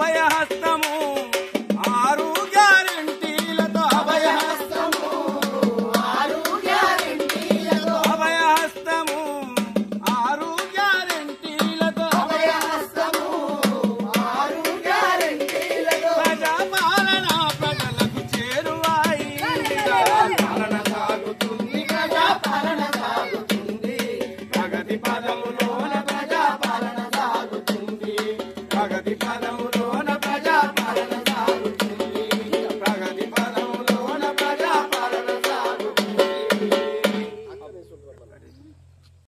అభయహస్తము ఆరు గ్యారెంటీలతో అభయహస్తము ఆరు గ్యారెంటీలతో అభయహస్తము ఆరు గ్యారెంటీలతో అభయహస్తము ఆరు గ్యారెంటీలతో ప్రజాపాలన ప్రజలకు చేరువాయి పాలన సాగుతుంది ప్రజాపాలన సాగుతుంది ప్రగతి పదములోన ప్రజాపాలన సాగుతుంది ప్రగతి పదము